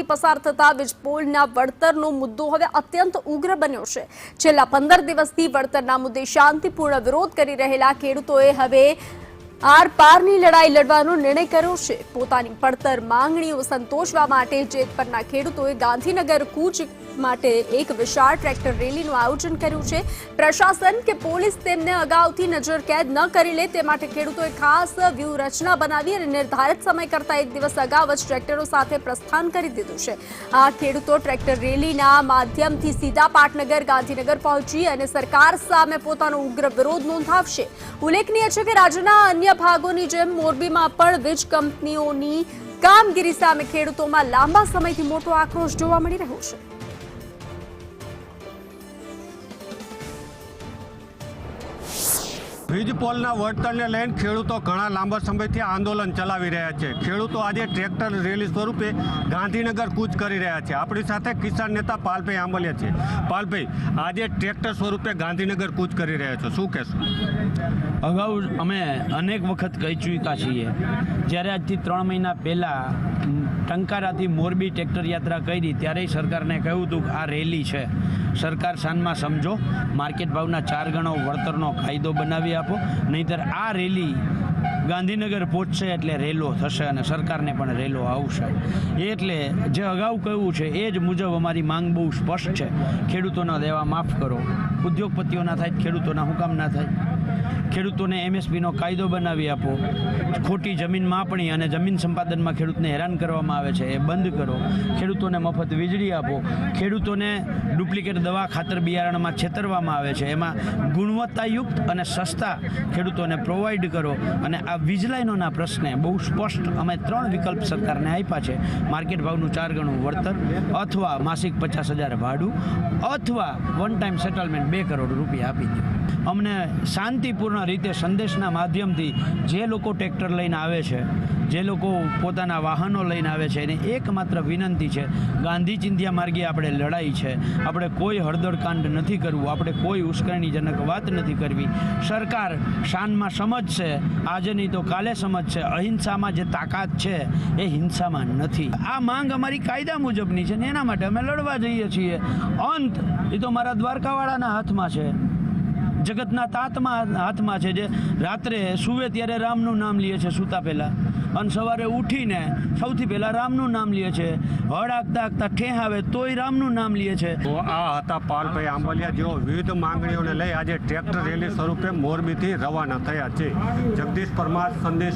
પસાર થતા વીજપોલના વળતરનો મુદ્દો હવે અત્યંત ઉગ્ર બન્યો છે। છેલ્લા 15 દિવસથી વળતરના મુદ્દે શાંતિપૂર્ણ વિરોધ કરી રહેલા ખેડૂતોએ હવે આર-પારની લડાઈ લડવાનો નિર્ણય કર્યો છે। પોતાની પડતર માંગણીઓ સંતોષવા માટે જેતપરના ખેડૂતોએ ગાંધીનગર કૂચ માટે એક વિશાળ ટ્રેક્ટર રેલીનું આયોજન કર્યું છે। પ્રશાસન કે પોલીસ તેમને અગાઉથી નજરકેદ ન કરી લે તે માટે ખેડૂતોએ ખાસ વ્યૂહરચના બનાવી અને નિર્ધારિત સમય કરતાં એક દિવસ અગાઉ જ ટ્રેક્ટરો સાથે પ્રસ્થાન કરી દીધું છે। આ ખેડૂતો ટ્રેક્ટર રેલીના માધ્યમથી સીધા પાટનગર ગાંધીનગર પહોંચી અને સરકાર સામે પોતાનો ઉગ્ર વિરોધ નોંધાવશે। ઉલ્લેખનીય છે કે રાજ્યના અન્ય ભાગોની જેમ મોરબીમાં પણ વીજ કંપનીઓની કામગીરી સામે ખેડૂતોમાં લાંબા સમયથી મોટો આક્રોશ જોવા મળી રહ્યો છે। વીજપોલના વળતરને લઈને ખેડૂતો ઘણા લાંબા સમયથી આંદોલન ચલાવી રહ્યા છે। ખેડૂતો આજે ટ્રેક્ટર રેલી સ્વરૂપે ગાંધીનગર કૂચ કરી રહ્યા છે। આપણી સાથે કિસાન નેતા પાલભાઈ આંબલિયા છે। પાલભાઈ, આજે ટ્રેક્ટર સ્વરૂપે ગાંધીનગર કૂચ કરી રહ્યા છો, શું કહેશો? અગાઉ અમે અનેક વખત કહી ચૂક્યા છીએ। જ્યારે આજથી 3 મહિના પહેલાં ટંકારાથી મોરબી ટ્રેક્ટર યાત્રા કરી ત્યારે સરકારને કહ્યું હતું કે આ રેલી છે, સરકાર સાનમાં સમજો, માર્કેટ ભાવના 4 ગણો વળતરનો કાયદો બનાવી આપો, નહીંતર આ રેલી ગાંધીનગર પહોંચશે એટલે રેલો થશે અને સરકારને પણ રેલો આવશે। એટલે જે અગાઉ કહ્યું છે એ જ મુજબ અમારી માંગ બહુ સ્પષ્ટ છે। ખેડૂતોના દેવા માફ કરો, ઉદ્યોગપતિઓના થાય, ખેડૂતોના હું કામ ના થાય? ખેડૂતોને MSPનો કાયદો બનાવી આપો, ખોટી જમીન માપણી અને જમીન સંપાદનમાં ખેડૂતને હેરાન કરવામાં આવે છે એ બંધ કરો, ખેડૂતોને મફત વીજળી આપો, ખેડૂતોને ડુપ્લિકેટ દવા ખાતર બિયારણમાં છેતરવામાં આવે છે એમાં ગુણવત્તાયુક્ત અને સસ્તા ખેડૂતોને પ્રોવાઈડ કરો। અને આ વીજ લાઈનોના પ્રશ્ને બહુ સ્પષ્ટ અમે 3 વિકલ્પ સરકારને આપ્યા છે: માર્કેટ ભાવનું 4 ગણું વળતર, અથવા માસિક 50,000 ભાડું, અથવા વન ટાઈમ સેટલમેન્ટ 2 કરોડ રૂપિયા આપી દો। અમને શાંતિપૂર્ણ રીતે સંદેશના માધ્યમથી જે લોકો ટ્રેક્ટર લઈને આવે છે, જે લોકો પોતાના વાહનો લઈને આવે છે, એને એકમાત્ર વિનંતી છે, ગાંધી ચિંધ્યા માર્ગે આપણે લડાઈ છે, આપણે કોઈ હળદળકાંડ નથી કરવું, આપણે કોઈ ઉશ્કેરણીજનક વાત નથી કરવી। સરકાર શાનમાં સમજશે, આજે નહીં તો કાલે સમજશે, અહિંસામાં જે તાકાત છે એ હિંસામાં નથી। આ માંગ અમારી કાયદા મુજબની છે ને એના માટે અમે લડવા જઈએ છીએ। અંત એ તો મારા દ્વારકાવાળાના હાથમાં છે, જગતના તાતમાં હાથમાં છે, જે રાત્રે સૂવે ત્યારે રામનું નામ લે છે સૂતા પહેલાં, અને સવારે ઉઠીને સૌથી પહેલાં રામનું નામ લે છે, હળ આગતા આગતા ઠેહ આવે તોય રામનું નામ લે છે। તો આ હતા પાલભાઈ આંબલિયા, જેઓ વિવિધ માંગણીઓને લઈ આજે ટ્રેક્ટર રેલી સ્વરૂપે મોરબીથી રવાના થયા છે। જગદીશ પરમાર, સંદેશ।